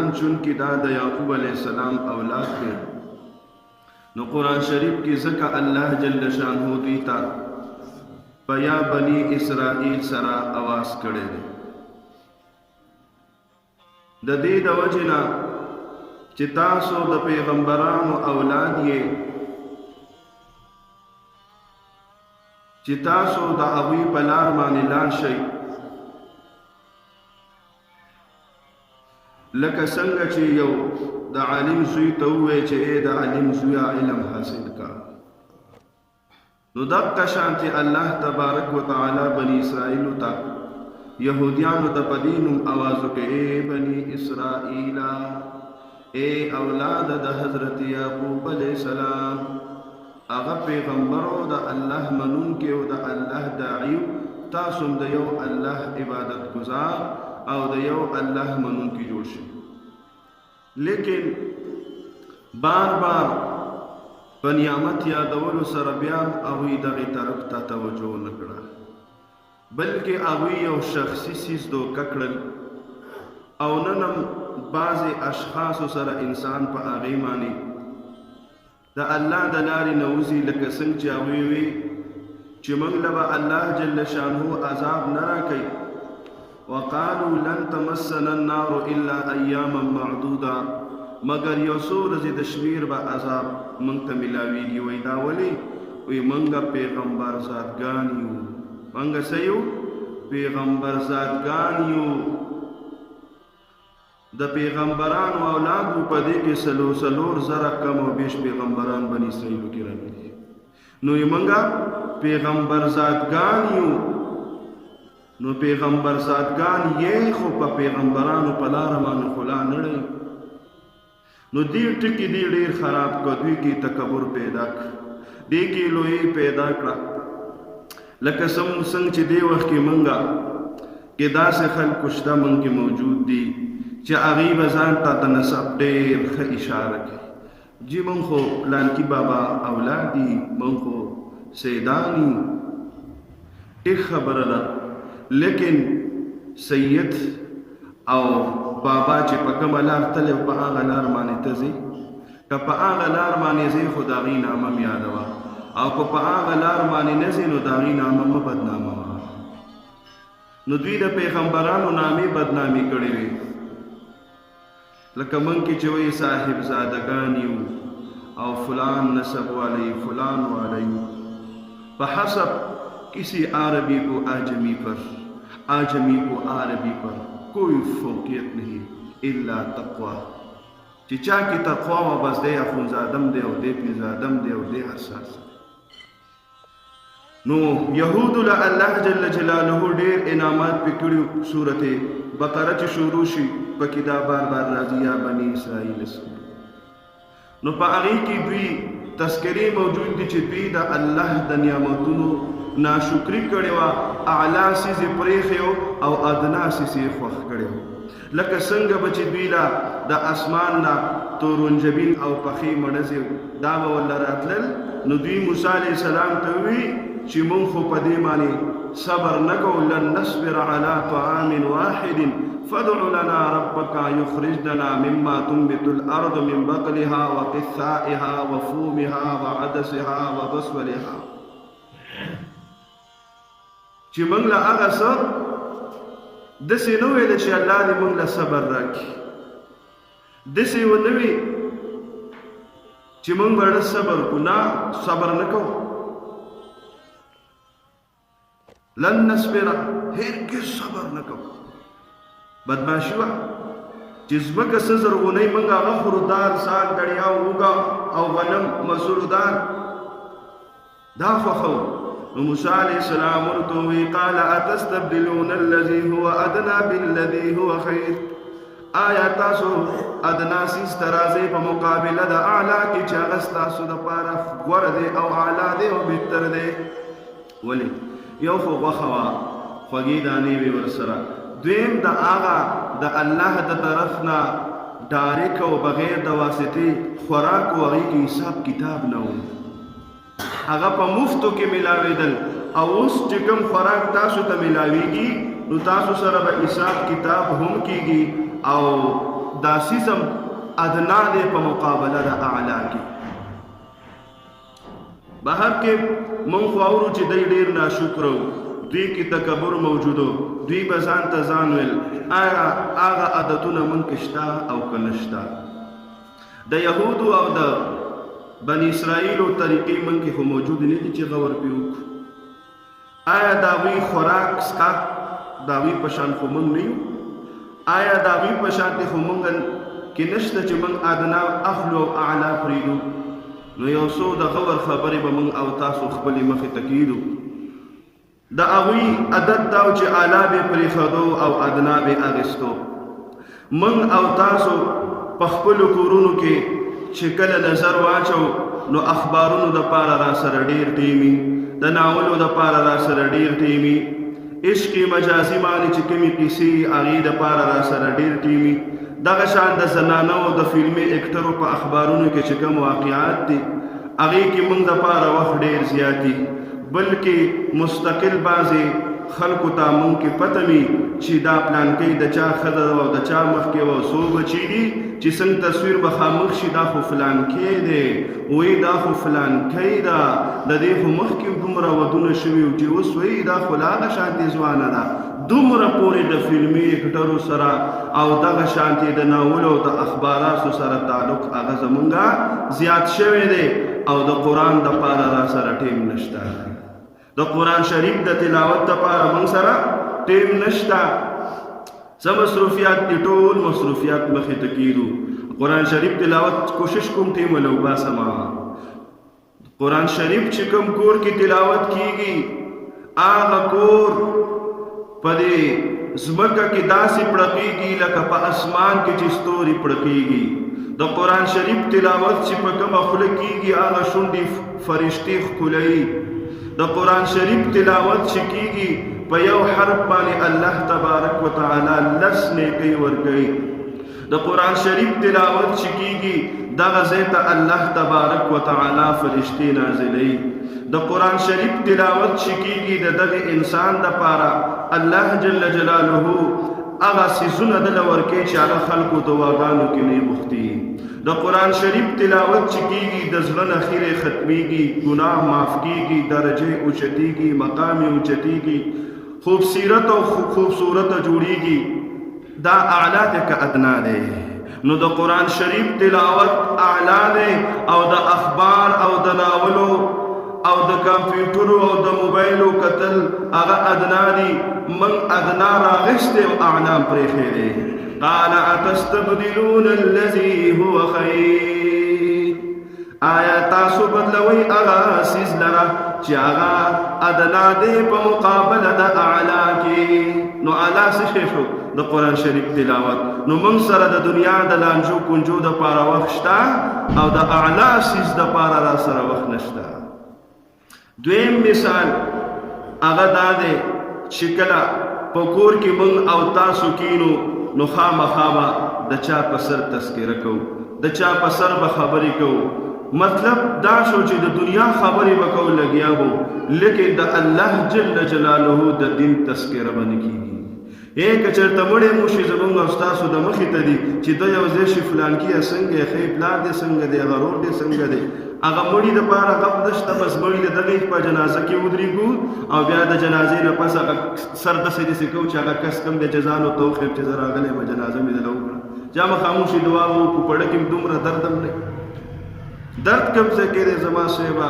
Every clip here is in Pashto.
بنیان چون کی دا د یعقوب علیہ السلام اولاد دی نو قرآن شریف کی ذکر اللہ جل شانہ دیتا پیا بنی اسرائیل سرا آواز کړي دي د دې د وجنا چې تاسو د پیغمبرانو اولاد یې چې تاسو د هغوی په لار باندې لاړ شئ لکه څنګه چې یو د عالم زوی ته ووایي چې ای د عالم زویه علم حاصل کا نو دغه شانتي الله تبارک وتعالی بنی اسرائیل ته یهودیانو ته په دې نوم آواز وکړي ای بنی اسرائیل اے اولاد د حضرت یعقوب علیہ السلام هغه پیغمبرو د الله منونکي او د الله داعی تاسو د یو الله عبادت گزار او د یو الله منونکي جوړ شئ لیکن بار بار په نعمت یادولو سره بیا هغوی دغې طرف ته توجه ونه کړه بلکې هغوی یو شخصي څیز دوکه کړل او نن هم بعضې اشخاصو سره انسان په هغې باندې د الله د لارې نه وځي لکه څنګه چې هغوی وي چې موږ له به الله جل شانه عذاب نه راکوي وقالوا لن تمسنا النار الا ایاما معدوده مگر یو څو ورځې د شمیر به عذاب موږ ته میلاویږي وایي دا ولې وایي موږ پیغمبر ذاتګان یو موږ څه یو پیغمبر ذاتګان یو د پیغمبرانو اولادو په دې کې څلور زره کم او بیش پیغمبران بني اسرائیلو کې راغلي نو یې موږ پیغمبر ذاتګان یو نو پیغمبر ذاتګان یې خو په پیغمبرانو په لاره باندې خلا نه دی نو دې ټکي دې ډېر خراب کړ دوی کې تکبر پیدا کړ دې کې لوی پیدا کړه لکه څنګه چې دې وخت کې موږ کې داسې خلکو شته موږ کې موجود دي چې هغوی به ځان ته د نسب ډېر ښه اشاره کوي جی موږ خو پلانکي بابا اولاد دي موږ خو سیدان یو ټیک خبره ده لیکن سید او بابا چې په کومه لار تللی په هغه لار باندې ته ځې که په هغه لار باندې ځې خو د هغوی نامه م یادوه او که په هغه لار باندې نه ځې نو د هغوی نامه مه بدناموه نو دوی د پیغمبرانو نامې بدنامي کړې وې لکه من کې چې وایي صاحب زادگان یو او فلان نسب والی فلان والی بحسب کسی عربی کو آجمی پر آجمی کو عربی پر کوئی فوقیت نہیں الا تقوی چې چا کې تقوا و بس دی اخونزادم دی او دی پیرزادم دی او دی حساس نو یهودو له الله جل جلاله ډېر انعامات پې کړي صورت بقره چې شروع شي پکې دا بار بار راځي یا بني اسرائیل نو په هغې کې دوی تذکرې موجود دي چې دوی د الله د نعمتونو ناشکري کړې وه اعلی څیز یې پرېښی او ادنا څیز یې خوښ کړی و لکه څنګه به چې دوی له د اسمان نه تورنجبین او پخې مړزې دا به ورله راتلل نو دوی موسی علیه السلام ته ووي چې مونږ خو په دې باندې صبر نه کوو لن نصبر على طعام واحد فادع لنا ربك يخرج لنا مما تنبت الارض من بقلها وقثائها وفومها وعدسها وبصلها چې موږ له هغه څه داسې نه ویل چې الله دې موږ له صبر راکړي داسې ونه وي چې موږ به صبر کړو نه صبر نه کوو لن نصبر هرگز صبر نه کوو بدماشي وه چې ځمکه څه زرغونۍ موږ هغه خورو دال ساګ ډړیا اوږه او غنم مسورو دال دا خوښوو نو موسی علیہ السلام ورته وویل قال اتستبدلون الذي هو ادنى بالذي هو خير آیا تاسو ادنا څیز ته راځئ په مقابله د اعلی کې چې هغه ستاسو دپاره غوره دی او اعلی دی او بهتر دی ولې یو خو غوښه وه خوږې دانې وې ورسره دویم د هغه د الله د طرف نه ډارک او بغیر د واسطې خوراک و هغې کې حساب کتاب نه و هغه په مفتو کې ملاوېدل او اوس چې کوم خوراک تاسو ته ملاویږي نو تاسو سره به حساب کتاب هم کیږي او دا سیزم ادنا دی په مقابله د اعلی کې. بهر کې مونږ خو اورو چې دی ډېر ناشکر و، دوی کې تکبر موجود و، دوی به ځان ته ځان ویل. آیا هغه عادتونه مونږ کې شته او که نه شته؟ د یهودو او د بني اسرائیلو طریقې مونږ کې خو موجود نه دي چې غور پرې وکړو. آیا د هغوی خوراک څښاک د هغوی په شان خو مونږ نه یو؟ آیا د هغوی په شانتې خو مونږ کې نشته چې مونږ ادنا اخلو او اعلی پرېږدو؟ نو یو څو د غور خبرې به مونږ او تاسو خپلې مخې ته کېږدو. د هغوی عادت دا و چې اعلی به یې پرېښودو او ادنا به یې اخیستو. مونږ او تاسو په خپلو کورونو کې چې کله نظر واچو نو اخبارونو دپاره را سره ډېر ټیمي، د ناولو دپاره را سره ډېر ټیمي، عشق مجازي باندې چې کومې کیسې هغې دپاره را سره ډېر ټیمي. دغه شان د زنانو د فلمي اکټرو په اخبارونو کې چې کوم واقعات دي هغې کې موږ دپاره وخت ډېر زیات دي، بلکې مستقل بعضې خلکو ته مونږ کې پته وي چې دا پلانکۍ د چا ښځه او د چا مخکې وه، څو بچي دي چې څنګه تصویر به خامخ شي دا خو فلانکۍ دی، وایي دا خو فلانکۍ ده، د دې خو مخکې دومره ودونه شوي چې اوس وایي دا خو لا هغه شانتې ځوانه ده. دومره پورې د فلمي اکټرو سره او دغه شانتې د ناولو او د اخباراتو سره تعلق هغه زمونږه زیات شوی دی او د قرآن دپاره را سره ټیم نشته. د قرآن شریف د تلاوت دپاره موږ سره ټیم نشته. څه مصروفیات دي، ټول مصروفیات مخې ته کېږدو. قرآن شریف تلاوت کوشش کوم ټیم ولو باسمه. قرآن شریف چې کوم کور کې تلاوت کېږي هغه کور په دې ځمکه کې داسې پړقېږي لکه په اسمان کې چې ستوري پړقېږي. د قرآن شریف تلاوت چې په کومه خوله کېږي هغه شونډې فرشتې ښکلوي. د قرآن شریف تلاوت چې کېږي په یو حرف باندې الله تبارک وتعالی 10 نیکۍ ورکوي. د قرآن شریف تلاوت چې کېږي دغه ځای ته الله تبارک وتعالی فرشتې نازلوي. د قرآن شریف تلاوت چې کېږي د دغه انسان دپاره الله جل جلاله هغه څیزونه دله ورکوي چې هغه خلکو دعاګانو کې نه غوښتي. د قرآن شریف تلاوت چې کېږي د زړه نه خیرې ختمیږي، ګناه معاف کېږي، درجې اوچتېږي، مقام یې اوچتېږي، خوبصیرت او خوبصورته جوړېږي. دا اعلی دی که ادنا دی؟ نو د قرآن شریف تلاوت اعلی دی او د اخبار او د ناولو او د کمپیوټرو او د موبایلو کتل هغه ادنا دي. من ادنا راغستی او اعلی پرېښی دی. قال اتستبدلون الذي هو خير، آیا تاسو بدلوي هغه څیز لره چې هغه ادنا دی په مقابله د اعلی کې؟ نو اعلی څه شی شو؟ د قرآن شریف تلاوت. نو موږ سره د دنیا د لانجو کنجو دپاره وخت شته او د اعلی څیز دپاره را سره وخت نشته. دویم مثال هغه دا دی چې کله په کور کې موږ او تاسو کینو نو خامخا به د چا په سر تذکره کوو، د چا په سر به خبرې کوو. مطلب دا شو چې د دنیا خبرې به کوو لګیا وو، لیکن د الله جل جلاله د دین تذکره به نه کېږي. که چېرته مړی مو شي زمونږ او ستاسو د مخې ته دي چې دا یو ځای شي فلانکي څنګه یې ښی پلار دی څنګه دی، هغه رور دی څنګه دی، هغه مړي دپاره غم نشته. بس مړي د دغې په جنازه کې ودرېږو او بیا د جنازې نه پس هغه سر داسې داسې کوو چې هغه کس کم دی چې ځان ورته وښیم چې زه راغلی به جنازه مې دله وکړه. جامه خاموشي دعا وو په پړه کې دومره درد هم دی. درد کوم ځای کې دی زما صاحبه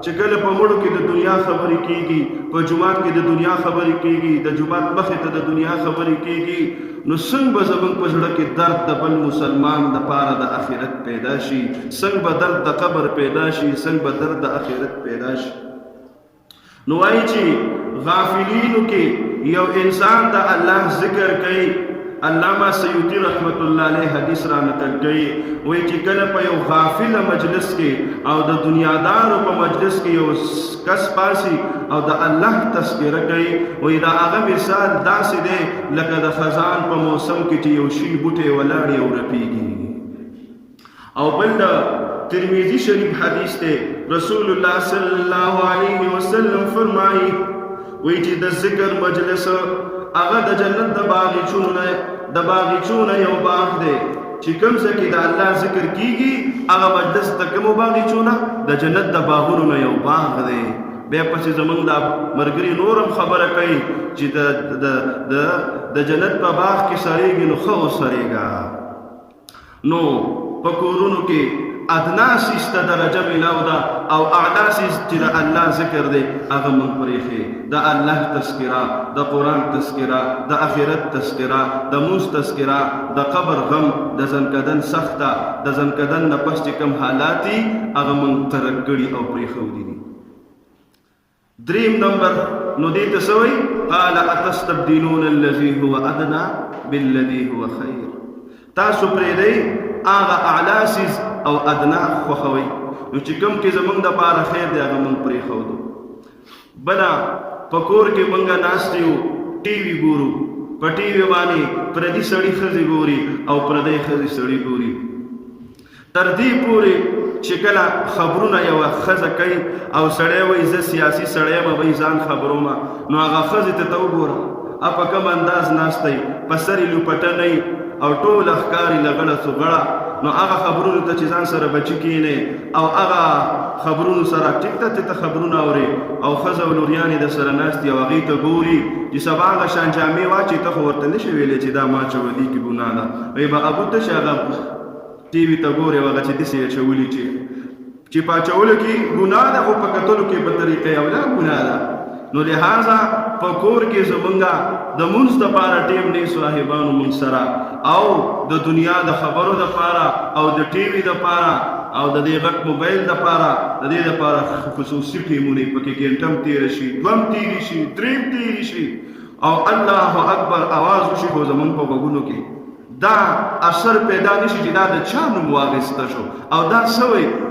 چې کله په مړو کې د دنیا خبرې کېږي، په جومات کې د دنیا خبرې کېږي، د جومات مخې ته د دنیا خبرې کېږي، نو څنګه به زموږ په زړه کې درد د بل مسلمان دپاره د آخرت پیدا شي، څنګه به درد د قبر پیدا شي، څنګه به درد د آخرت پیدا شي. نو وایي چې غافلینو کې یو انسان د الله ذکر کوي. علامہ سیوطی رحمت الله علیه حدیث را نقل کوي، وایي چې کله په یو غافل مجلس کې او د دنیادارو په مجلس کې یو کس پاسي او د الله تذکره کوي، وایي دا هغه مثال داسې دی لکه د خزان په موسم کې چې یو شین بوټی ولاړ او رپېږي. او بل د ترمذی شریف حدیث دی، رسول الله صلی الله علیه وسلم فرمایي وایي چې د ذکر مجلس هغه د جنت د باغچونو یو باغ دی. چې کوم ځای کې د الله ذکر کیږي هغه مجلس ته کومو باغچونه د جنت د باغونو نه یو باغ دی. بیا پسې زمونږ د ملګري نورم خبره کوي چې د جنت په باغ کې سړېږي نو ښه وسړېږه. نو په کورونو کې ادنا سیس ته درجه ملاو ده او اعلی سیس چې د الله ذکر دی هغه مونږ پرېښې. د الله تذکره، د قرآن تذکره، د آخرت تذکره، د مونځ تذکره، د قبر غم، د زنکدن سخته، د زنکدن نه پس چې کوم حالات دي هغه مونږ ترک کړي او پرېښودي دي. دریم نمبر نو دې ته څه وایي؟ قال اتستبدلون الذي هو ادنى بالذي هو خیر. تاسو پرېږدئ هغه اعلی سیز او ادنا خوښوئ، نو چې کوم کې زمونږ دپاره خیر دی هغه مونږ پرېښودو. بله په کور کې مونږ ناست یو ټي وي ګورو، په ټي وي باندې پردي سړي ښځې ګوري او پردی ښځې سړي ګوري. تر دې پورې چې کله خبرونه یوه ښځه کوي او سړی وایي زه سیاسي سړی یم وایي ځان خبرومه، نو هغه ښځې ته وګوره په کوم انداز ناست دی، په سر یې لوپټه نه او ټول ښکاري لغړه سوغړه. نو هغه خبرونو ته چې ځان سره بچي کېنې او هغه خبرونو سره ټیک ته خبرونه اوري او ښځه او لوریانې د سره ناستې او هغې ته ګوري چې سبا هغه شان جامې واچي ته خو ورته نشي ویلی چې دا ما چودي کې ګناه ده. وایي به ابو ته چې هغه ټي وي ته ګورې او هغه چې داسې یې اچولي چې په اچولو کې ګناه ده خو په کتلو کې په طریقې اولا ګناه ده. نو لہذا په کور کې زمونږه د مونځ دپاره ټیم دی صاحبانو مونږ سره او د دنیا د خبرو دپاره او د ټي وي دپاره او د دې غټ موبایل دپاره د دې دپاره خصوصي ټیمونه پکې ګنټم تېره شي، دوم تېرې شي، دریم تېرې شي او الله اکبر اواز وشي خو زمونږ په غوږونو کې دا اثر پیدا نشي چې دا د چا نوم واخیسته شو او دا څه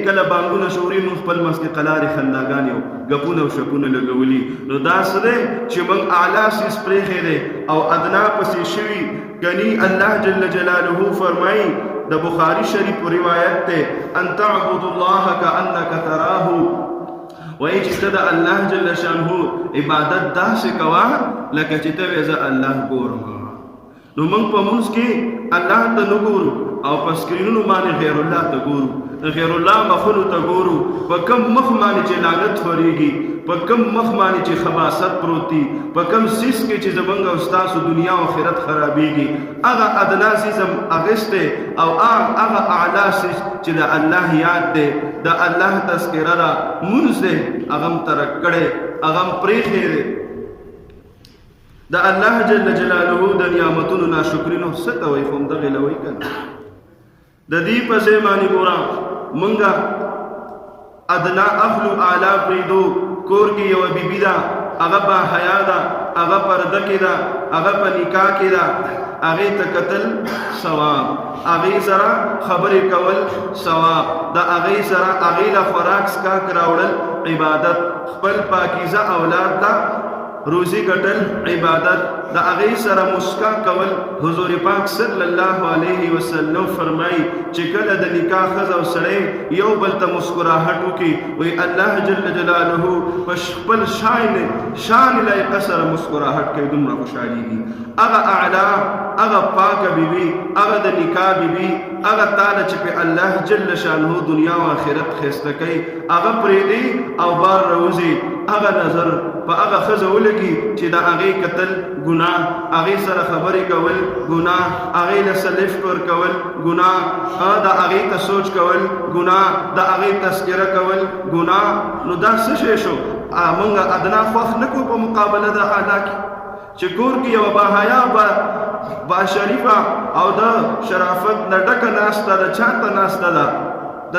کله بانګونه شوري مونږ خپل منځ کې قلارې خنداګانې او ګپونه او شکونه لګولي. نو دا څه دی چې موږ اعلی سیس پرېښی دی او ادنا پسې شوي. ګني الله جل جلاله فرمایي د بخاري شریف روایت دی ان تعبد الله کأنک تراه، وایي چې ته د الله جل شانه عبادت داسې کوه لکه چې ته وایې زه الله ګورم. نو موږ په مونځ کې الله ته نه ګورو او په سکرینونو باندې غیر الله ته ګورو، غیر الله مخونو ته ګورو، په کم مخ باندې چې لعنت خورېږي، په کم مخ باندې چې خباثت پروت دي، په کم سیس کې چې زمونږ او ستاسو دنیا او آخرت خرابېږي، هغه ادنا سیس هم اخیستی او هغه اعلی سیس چې د الله یاد دی، د الله تذکره ده، مونځ دی، هغه هم ترک کړی، هغه هم پرېښی دی. د الله جل جلاله د نعمتونو ناشکرینو څه ته وایي خو همدغې له وایي که نه. د دې په ځای باندې ګوره مونږه ادنا اخلو اعلی پرېږدو. کور کې یوه بیبي ده، هغه با حیا ده، هغه پرده کې ده، هغه په نکاح کې ده، هغې ته کتل ثواب، هغې سره خبرې کول ثواب، د هغې سره هغې له خوراک څښاک راوړل عبادت، خپل پاکیزه اولاد ته روزی ګټل عبادت، د هغې سره مسکا کول. حضور پاک صلی الله علیه وسلم فرمایي چې کله د نکاح ښځه او سړی یو بل ته مسکراهټ وکړي وایي الله جل جلاله په خپل شان لایقه سره مسکراهټ کوي، دومره خوشحالېږي. هغه اعلی، هغه پاکه بیبي، هغه د نکاح بیبي، هغه تاله چې په الله جل شانه دنیا او آخرت ښایسته کوي، هغه پرېږدي او بار راوځي، هغه نظر په هغه ښځه ولګي چې د هغې کتل ګناه، هغې سره خبرې کول ګناه، هغې له سلف ورکول ګناه، د هغې ته سوچ کول ګناه، د هغې تذکره کول ګناه. نو دا څه شی شو؟ موږ ادنا خوښ نه کړو په مقابله د اعلی کې چې کور کې یوه باحیا باشریفه او د شرافت نه ډکه ناسته ده، چاته ناسته ده؟ د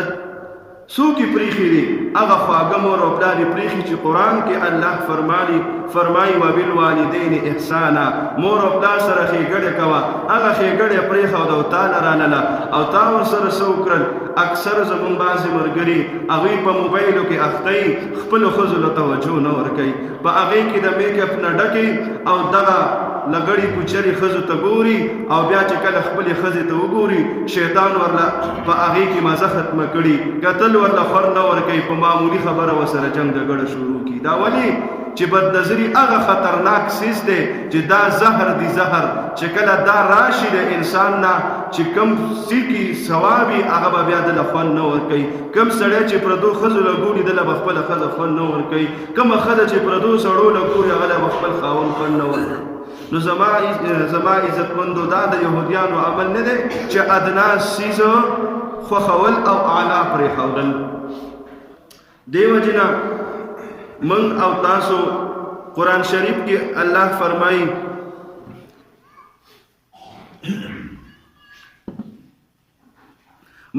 څوک یې پرېښي دي؟ هغه خواږه مور او پلار یې پرېښي چې قرآن کې الله فرمایي وبالوالدین احسانا، مور او پلار سره ښېګړې کوه. هغه ښېګړې پرېښوده او تا لرانله او تا ورسره څه وکړل؟ اکثر زمونږ بعضې ملګري هغوی په موبایلو کې اخته یي، خپلو ښځو له توجه نه ورکوي، په هغې کې د میک اپ نه ډکې او دغه لګړې کوچرې ښځو ته ګوري او بیا چې کله خپلې ښځې ته وګوري شیطان ورله په هغې کې مزه ختمه کړي، کتل ورله خور نه ورکوي، په معمولي خبره ورسره جنګ جګړه شروع کړي. دا ولې چې بد نظری هغه خطرناک سیز دی چې دا زهر دی زهر چې کله دا راشي د انسان نه چې کم سیکی ثوابي هغه به بیا د خوان نه ورکوي کم سړی چې پردو ښځو له ګوري دله به خپله ښځه خوند نه ورکوي کومه ښځه چې پردو سړو له ګوري هغه له به خپل خاوند خوند نه ورکوي نو زما عزتمندو دا د یهودیانو عمل نه دی چې ادنا سیز خوښول او اعلی پرېښودل دیو جنا من او تاسو قرآن شریف کی اللہ فرمائی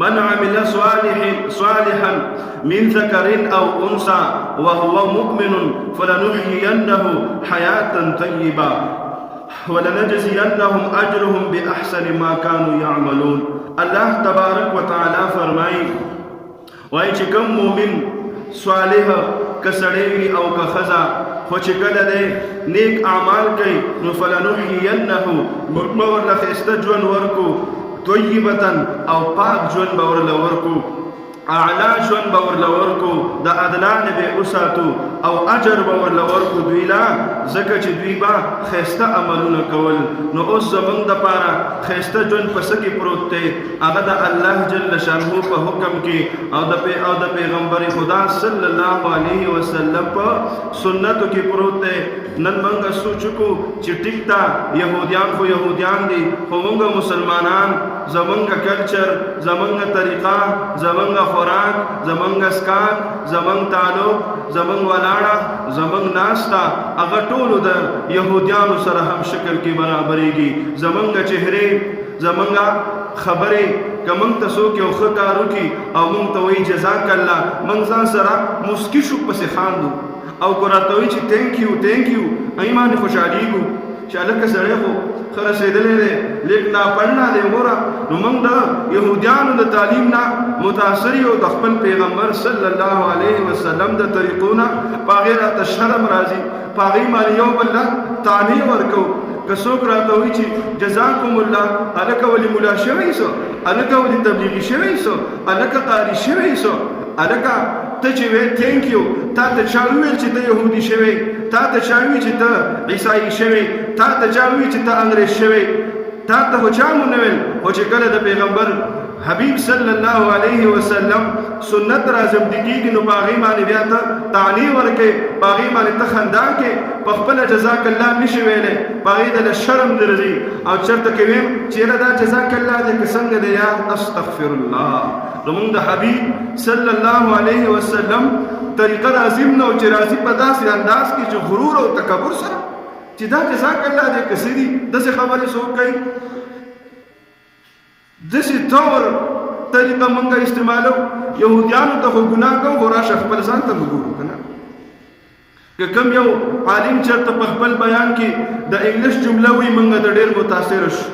من عمل صالحا من ذكر او انثى وهو مؤمن فلنحيينه حياة طيبة ولنجزينهم اجرهم باحسن ما كانوا يعملون اللہ تبارک و تعالی فرمائی وائی چې کوم مؤمن صالح کسړی او که ښځه خو چې کله دی نیک اعمال کوي نو فلنحیینه موږ ورله ښایسته ژوند ورکو طیبة او پاک ژوند به ورله ورکو اعلی ژوند به ورله ورکو د ادنا نه به وساتو او اجر به ورله ورکو دوی لا ځکه چې دوی به ښایسته عملونه کول نو اوس زموږ دپاره ښایسته ژوند په څه کې پروت دی هغه د الله جل شانهو په حکم کې او د پیغمبر خدا صلی الله علیه وسلم په سنتو کې پروت دی نن موږ سوچ وکړو چې ټیک ده یهودیان خو یهودیان دي خو موږ مسلمانان زمونږ کلچر زمونږ طریقه زمونږ خوراک زمونږ اسکان زمونږ تعلق زمونږ ولاړه زمونږ ناسته هغه ټولو د یهودیانو سره هم شکل کې برابرېږي زمونږ چهرې زمونږ خبرې که موږ ته څوک یو ښه کار وکړي او موږ ته وایي جزاک الله موږ ځان سره مسکي شو پسې خاندو او که راته وایي چې تینک یو هغې باندې خوشحالېږو چې هلکه سړی خو ښه رسېدلی دی لیک ناپړنه دی ګوره نو موږ د یهودیانو د تعلیم نه متاثر یو د خپل پیغمبر صلی الله علیه وسلم د طریقو نه په هغې راته شرم راځي په هغې باندې یو بل له طعنې ورکو که څوک راته وایي چې جزاکم الله هلکه ولې ملا شوی سو هلکه ولې تبلیغي شوی سو هلکه قاري شوی سو هلکه ته چې وې تینک یو تا ته چا وویل چې ته یهودي شوی تا ته چا وویل چې ته عیسایي شوی تا ته چا وویل چې ته انګریز شوی تا ته خو چا مو نه ویل خو چې کله د پیغمبر حبیب صلی الله علیه وسلم سنت را زمدي کېږي نو په هغې باندې بیا ته طعنې ورکوې په هغې باندې ته خندا کوې په خپله جزاک الله نشي ویلی په هغې دله شرم درځي او چېرته کې ویم چې یاره دا جزاک الله دی که څنګه دی یا استغفر الله زمونږ د حبیب صلی الله علیه وسلم طریقه لازم نه و چې راځي په داسې انداز کې چې غرور او تکبر سره چې دا جزاک الله دی که څه دي داسې خبرې څوک کوي داسې طور طریقه موږ استعمالو یهودیانو ته خو ګناه کوو خو راشه خپل ځان ته وګورو که نه که کوم یو عالم چېرته په خپل بیان کې د انګلیش جمله وایي موږ د ډېر متاثره شو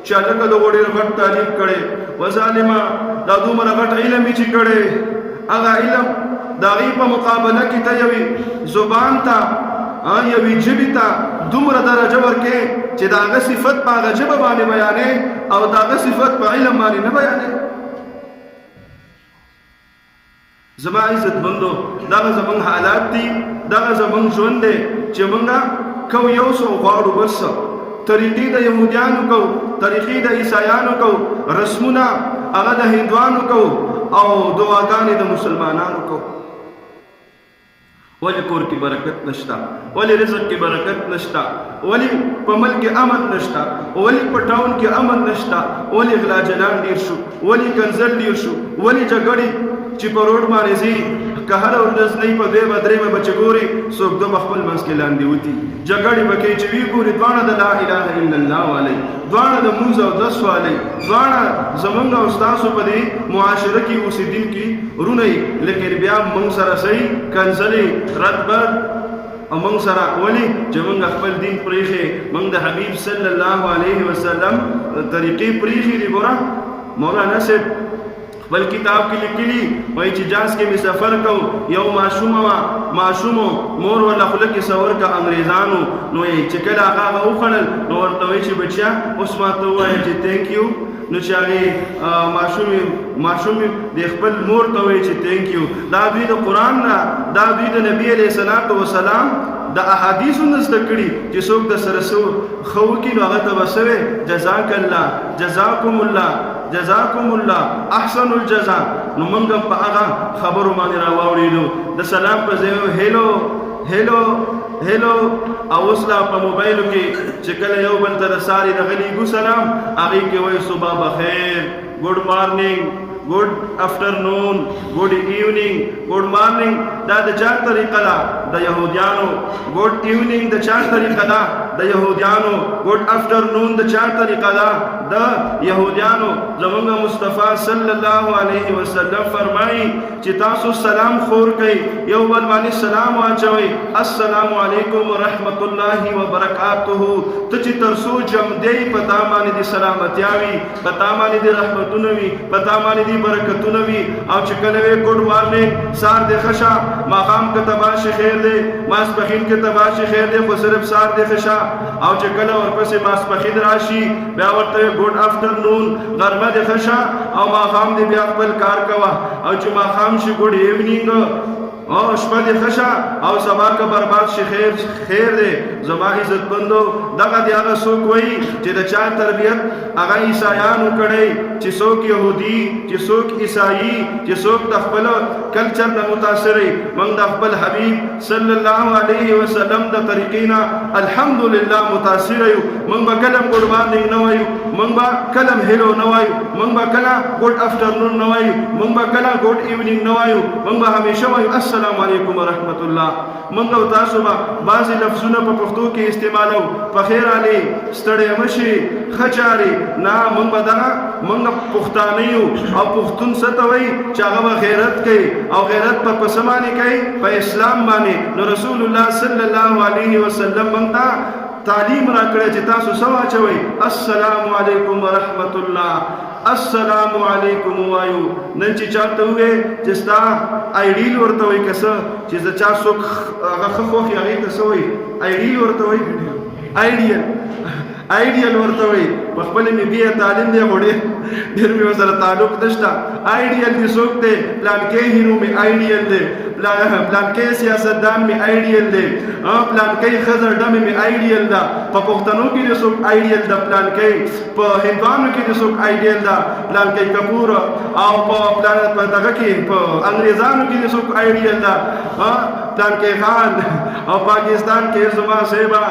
چې هلکه دغو ډېر غټ تعلیم کړی و ظالمه دا دومره غټ علم یې چې کړی هغه علم د هغې په مقابله کې ته یوې زبان ته یوې ژبې ته دومره درجه ورکې چې د هغه صفت په هغه ژبه باندې بیانې او د هغه صفت په علم باندې نه بیانې زما عزتمندو دغه زموږ حالات دي دغه زموږ ژوند دی چې موږ کو یو څه غواړو بل څه طریقې د یهودیانو کوو طریقې د عیسایانو کوو رسمونه هغه د هندوانو کوو او دعاګانې د مسلمانانو کوو ولی کور کی برکت نشتا ولی رزق کی برکت نشتا ولی په ملک امن نشتا ولی په ټاون کې امن نشتا ولی غلا جلان ډیر شو ولی کنزل ډیر شو ولی جګړې چې په روډ باندې ځي که هره ورځ نه په دوی به درې به چې ګوري څوک دوه په خپل منځ کې لاندې وتي جګړې به کوي چې وی ګوري دواړه د لا اله الا الله والی دواړه د مونځ او دس والی دواړه زمونږ او ستاسو په دې معاشره کې اوسېدونکي ورونه یي لیکن بیا مونږ سره صحیح کنځلې رد بد او مونږ سره ولي چې مونږ خپل دین پرېښې مونږ د حبیب صلی الله علیه وسلم طریقې پرېښې دي ګوره مولانا صاحب بل کتاب کې لیکلي وایي چې جاز کې مې سفر کوم یو ماشومو مور ولا خوله کې سور کا انګریزانو نو یې چې کله هغه وخوړل نو ورته وایي چې بچیا اوس ماته ووایه چې تھینک یو نو چې هغې ماشوم د خپل مور ته وایي چې تھینک یو دا دوی د قرآن نه دا دوی د نبي علیه السلام د احادیثو نه زده کړي چې څوک د سره سو خو کې نو هغه ته بسوي جزاک الله جزاکم الله جزاکم الله احسن الجزاء. نو موږ په هغه خبرو باندې راوړیدو د سلام په ځای هیلو هیلو هیلو او اوسلا په موبایل کې چې کله یو بل ته ساري دغلی ګو سلام هغه کې وای صبح بخیر ګډ مارنینګ good afternoon good evening good morning دا د چا طریقه ده د يهوديانو good evening د چا طریقه ده د يهوديانو good afternoon د چا طریقه ده د يهوديانو. زمونږ مصطفی صلی الله علیه وسلم فرمایي چې تاسو سلام خور کوي یو بل باندې سلام واچوي السلام علیکم ورحمت الله وبرکاته. ته چې ترسو جم دی پتا باندې د سلامتیاوي پتا باندې د رحمتونو وي پتا باندې برکتونه وي او چې کله وي ګډ مارنینګ سار د خشا مقام کې تباش خیر دی ماسپخین کې تباش خیر دی خو صرف سار د خشا او چې کله ورپسې ماسپخین راشي بیا ورته ګډ افټرنون غرمه د خشا او مقام دی بیا خپل کار کوا او چې مقام شي ګډ ایونینګ او شپه دی خشا او سبا که برباد شي خیر دی. زما عزت بندو دغه دی هغه څوک وایي چې د چا تربیت هغه عیسایانو کړی چې څوک یهودي چې څوک عیسائی چې څوک د خپل کلچر نه متاثر وي. موږ د خپل حبیب صلی الله علیه وسلم د طریقې نه الحمدلله متاثر یو. موږ به کله ګډ مارنینګ نه وایو موږ به کله هیلو نه وایو موږ به کله ګډ افټرنون نه وایو موږ به کله ګډ ایونینګ نه وایو موږ به همیشه وایو السلام علیکم ورحمت الله. موږ او تاسو به بعضې لفظونه په پښتو کې استعمالو په خیر علي ستړی مشي خچاري نه موږ به دغه موږ پښتانه یو او پښتون څه ته وایي چې هغه به غیرت کوي او غیرت په څه باندې کوي په اسلام باندې. نو رسول الله صلی الله علیه وسلم موږ ته تعلیم را کړی چې تاسو څه واچوئ السلام علیکم ورحمت الله السلام علیکم وایو. نن چې چاته وې چې ستا آیډیل ورته وایي که څه چې د چا څوک هغه ښه خوښ وي هغې ته څه وایي آیډیل ورته وایي آیډیل ورته وایي. په خپله مې بیا تعلیم دی خو ډېر مې ورسره تعلق نشته. آیډیل دې څوک دی پلانکې هیرو مې آیډیل دی پلانکې سیاستدان مې آیډیل دی پلانکې ښځه ډمې مې آیډیل ده. په پښتنو کې دې څوک آیډیل ده پلانکې په هندوانو کې دې څوک آیډیل ده پلانکې کپور او په دغه کې په انګریزانو کې دې څوک آیډیل ده پلانکې خان او پاکستان کې زما صاحبه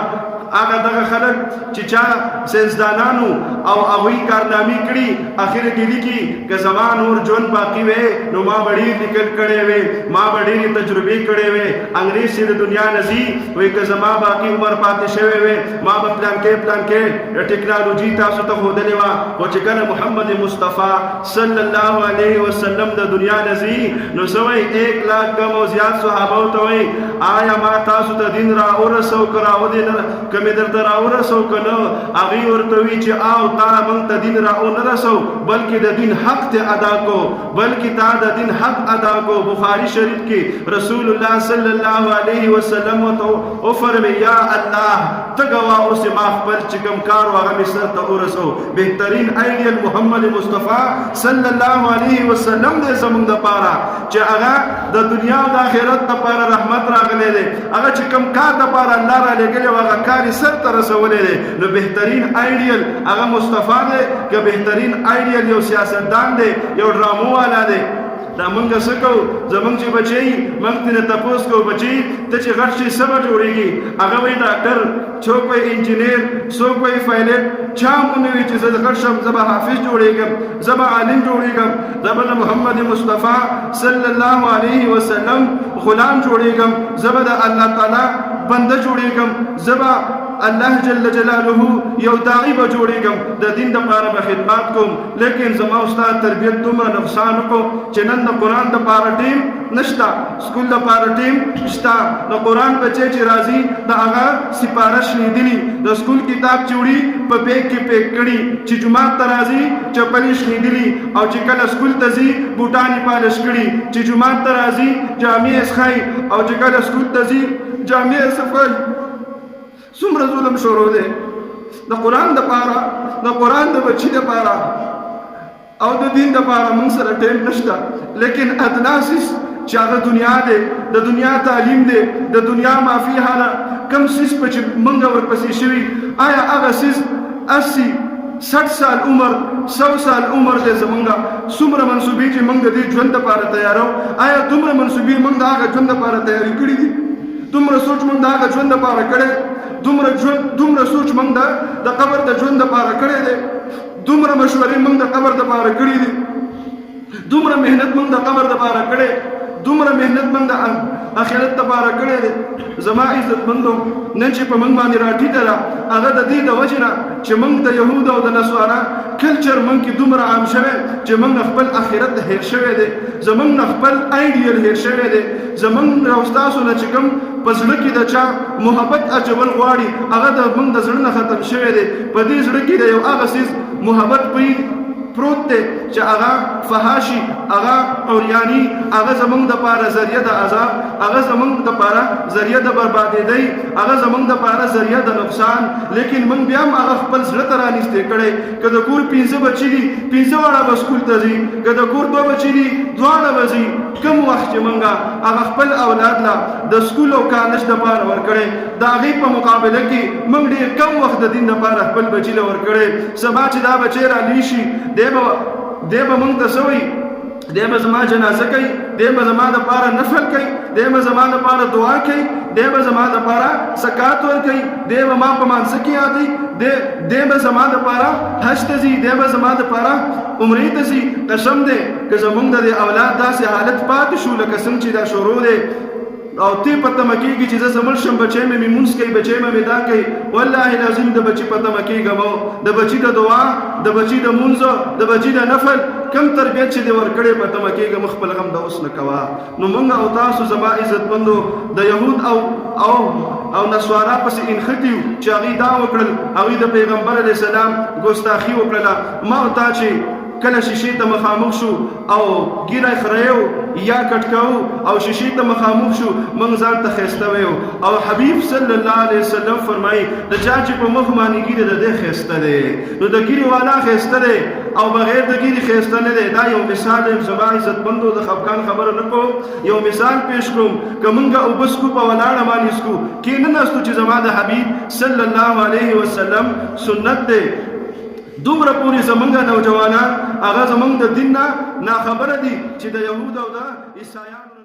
هغه دغه خلک چې چا سیاستدانانو او هغوی کارنامې کړي اخر کې لیکي که زما نور ژوند باقي وی نو ما به ډېر لیکل کړی وی ما به ډېرې تجربې کړې وی انګریز چې د دنیا نه ځي وایي که زما باقي عمر پاتې شوی وی ما به پلانکې ټیکنالوجي تاسو ته ښودلې وه خو چې کله محمد مصطفی صلی الله علیه وسلم د دنیا نه ځي نو څه وایي 1 لاکھ کم او زیات صحابو ته وایي آیا ما تاسو ته دین را ورسو که راودې نه کمې درته راورسو که نه هغوی ورته وي چې او تا موږ ته دین راونه رسو بلکې د دین حق ته ادا کو بلکې تا د دین حق ادا کو. بخاری شریف کې رسول الله صلی الله علیه وسلم ورته وفرمایي یا الله ته ګواه اوسې ما خپل چې کوم کار و هغه مې سر ته ورسو. بهترین آیډیل محمد مصطفی صلی الله علیه وسلم دی زموږ دپاره چې هغه د دنیا او د آخرت دپاره رحمت راغلی دی هغه چې کوم کار دپاره الله را لېږلی و هغه کار سر ته رسولی دی. نو بهترین آیډیل هغه مصطفی دی که بهترین آیډیل یو سیاستدان دی یو ډرامو والا دی. دا مونږ څه کوو زمونږ چې بچی مونږ ترې تپوس کوو بچی ته چې غټ شي څه به جوړېږي هغه وایي ډاکټر څوک وایي انجینیر څوک وایي پایلټ چا مو نه وي چې زه غټ شم زه به حافظ جوړېږم زه به عالم جوړېږم زه به د محمد مصطفی صلی الله علیه وسلم غلام جوړېږم زه به د الله تعالی بنده جوړېږم زه به الله جل جلاله یو داعی به جوړېږم د دین دپاره به خدمات کوم. لیکن زما استاد تربیت دومره نقصان وکړو چې نن د قرآن دپاره ټیم نشته سکول دپاره ټیم شته د قرآن بچی چې راځي د هغه سپاره شنیدلي د سکول کتاب چې وړي په بیگ کې پیک کړي چې جومات ته راځي چپلې شنیدلي او چې کله سکول ته ځي بوټان یې پالش کړي چې جومات ته راځي جامې یې ښایي او چې کله سکول ته ځي جامې یې صفایي. څومره ظلم شروع دی د قرآن دپاره د قرآن د بچي دپاره او د دین دپاره موږ سره ټیم نشته. لیکن ادنا سیس چې هغه دنیا دی د دنیا تعلیم دی د دنیا مافیها کم سیس په چې منګه ورپسې شوي آیا هغه سیس 80 60 سال عمر 100 سال عمر دې زمونږه څومره منصوبې چې موږ د دې ژوند لپاره تیارو آیا دومره منصوبې موږ د هغه ژوند لپاره تیاری کړي دي دومره سوچ موږ د هغه ژوند لپاره کړی دومره سوچ موږ د قبر د ژوند لپاره کړی دی دومره مشورې موږ د قبر لپاره کړي دي دومره مهنت موږ د قبر لپاره کړی دومره مهنت موږ د آخرت لپاره کړی دی زما عزتمندو نن چې په موږ باندې راټیټه ده هغه د دې د وجې نه چې موږ د یهود او د نصارا کلچر موږ کې دومره عام شوی چې موږ خپل آخرت هیر شوی دی زموږ خپل آیډیل هیر شوی دی زموږ او ستاسو نه چې کوم په زړه کې د چا محبت اچول غواړي هغه د موږ د زړه نه ختم شوی دی په دې زړه کې د یو هغه څیز محبت پروت دی چې هغه فحاشي هغه اوریانی هغه زمونږ دپاره ذریعه د عذاب هغه زمونږ دپاره ذریعه د بربادېدۍ هغه زمونږ دپاره ذریعه د نقصان لیکن موږ بیا هم هغه خپل زړه ته رانږدې کړی که د کور 15 بچي دي 15 واړه به سکول ته ځي که د کور 2 بچي دي دواړه به ځي کوم وخت چې موږ هغه خپل اولاد لا د سکول او کالج دپاره ورکړی د هغې په مقابله کې موږ ډېر کم وخت د دین دپاره خپل بچي له ورکړی سبا چې دا بچی رالوی شي دی به موږ ته څه وایي دی به زما جنازه کوي دی به زما دپاره نفل کوي دی به زما دپاره دعا کوي دی به زما دپاره زکات ورکوي دی به ما په مانځه کې یادوي دی به زما دپاره حج ته ځي دی به زما دپاره عمرې ته ځي قسم دی که زموږ د دې اولاد داسې حالت پاتې شو لکه څنګه چې دا شروع دی او تی په تمه کېږي چې زه زمړ شم بچی مې مونځ کوي بچی مې دا کوي والله لازم د بچي په تمه کېږم د بچي د دعا د بچي د مونځ د بچي د نفل کم تربیت چې دې ورکړې په تمه کېږم خپل غم د اوس نه کوه نو موږ او تاسو زما عزتمندو د یهود او نصارا پسې انختی چې هغوی دا وکړل هغوی د پیغمبر علیه السلام ګستاخي وکړله ما او تا چې کله شیشې ته مخامخ شو او ګیره خریو یا کټکاو او شیشې ته مخامخ شو موږ ځان ته ښایسته ویو او حبیب صلی الله علیه وسلم فرمایي د چا چې په مخ باندې ګیره د دې ښایسته دی نو د ګیرې والا ښایسته دی او بغیر د ګیرې ښایسته نه دی دا یو مثال دی زما عزتمندو د خفګان خبره نه کوم یو مثال پیش کوم که موږ اوبه څکو په ولاړه باندې څکو کې نه ناستو چې زما د حبیب صلی الله علیه وسلم سنت دی دومره پورې زمونږ نوجوانان هغه زمونږ د دین نه ناخبره دي چې د یهود او د عیسایانو